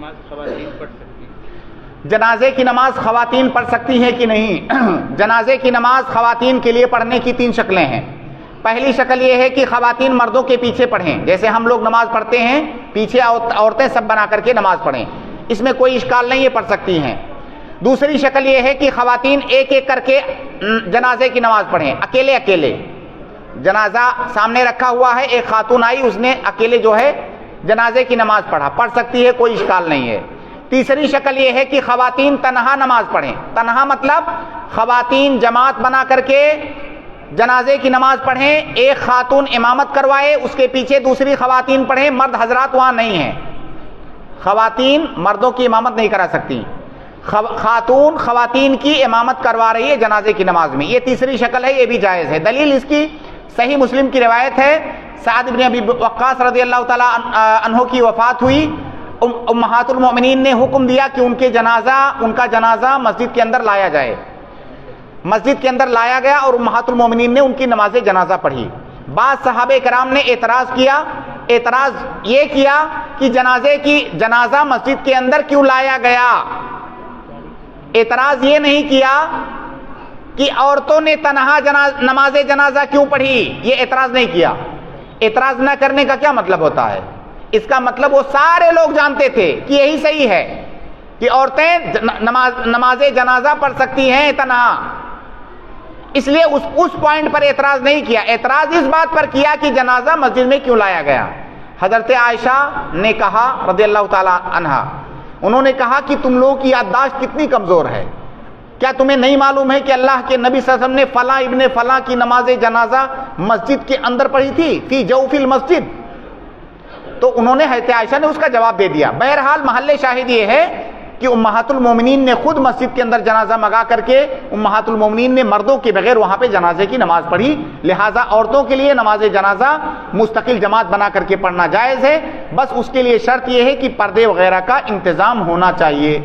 نماز خواتین پڑھ سکتی ہیں؟ جنازے کی نماز خواتین پڑھ سکتی ہیں کہ نہیں؟ جنازے کی نماز خواتین کے لیے پڑھنے کی 3 شکلیں ہیں۔ پہلی شکل یہ ہے کہ خواتین مردوں کے پیچھے پڑھیں، جیسے ہم لوگ نماز پڑھتے ہیں، پیچھے عورتیں سب بنا کر کے نماز پڑھیں، اس میں کوئی اشکال نہیں، یہ پڑھ سکتی ہیں۔ دوسری شکل یہ ہے کہ خواتین ایک ایک کر کے جنازے کی نماز پڑھیں، اکیلے اکیلے، جنازہ سامنے رکھا ہوا ہے، ایک خاتون آئی، اس نے اکیلے جو ہے جنازے کی نماز پڑھ سکتی ہے، کوئی اشکال نہیں ہے۔ تیسری شکل یہ ہے کہ خواتین تنہا نماز پڑھیں، تنہا مطلب خواتین جماعت بنا کر کے جنازے کی نماز پڑھیں، ایک خاتون امامت کروائے، اس کے پیچھے دوسری خواتین پڑھیں، مرد حضرات وہاں نہیں ہیں، خواتین مردوں کی امامت نہیں کرا سکتی، خاتون خواتین کی امامت کروا رہی ہے جنازے کی نماز میں، یہ تیسری شکل ہے، یہ بھی جائز ہے۔ دلیل اس کی صحیح مسلم کی روایت ہے، سعد بن ابی وقاص رضی اللہ تعالی عنہ کی وفات ہوئی، امہات المؤمنین نے حکم دیا کہ ان کا جنازہ مسجد کے اندر لایا جائے، مسجد کے اندر لایا گیا اور امہات المؤمنین نے ان کی نماز جنازہ پڑھی۔ بعض صحابہ کرام نے اعتراض یہ کیا کہ جنازہ مسجد کے اندر کیوں لایا گیا، اعتراض یہ نہیں کیا کہ عورتوں نے تنہا نماز جنازہ کیوں پڑھی، یہ اعتراض نہیں کیا۔ اعتراض نہ کرنے کا کیا مطلب ہوتا ہے؟ اس کا مطلب وہ سارے لوگ جانتے تھے کہ یہی صحیح ہے کہ عورتیں نماز جنازہ پڑھ سکتی ہیں تنہا، اس لیے اس پوائنٹ پر اعتراض نہیں کیا، اعتراض اس بات پر کیا کہ جنازہ مسجد میں کیوں لایا گیا۔ حضرت عائشہ نے کہا رضی اللہ تعالی عنہا، انہوں نے کہا کہ تم لوگوں کی یادداشت کتنی کمزور ہے، کیا تمہیں نہیں معلوم ہے کہ اللہ کے نبی صلی اللہ علیہ وسلم نے فلاں ابن فلاں کی نماز جنازہ مسجد کے اندر پڑھی تھی، فی جوف المسجد؟ تو انہوں نے حضرت عائشہ نے اس کا جواب دے دیا۔ بہرحال محل شاہد یہ ہے کہ امہات المومنین نے خود مسجد کے اندر جنازہ منگا کر کے امہات المومنین نے مردوں کے بغیر وہاں پہ جنازے کی نماز پڑھی، لہٰذا عورتوں کے لیے نماز جنازہ مستقل جماعت بنا کر کے پڑھنا جائز ہے، بس اس کے لیے شرط یہ ہے کہ پردے وغیرہ کا انتظام ہونا چاہیے۔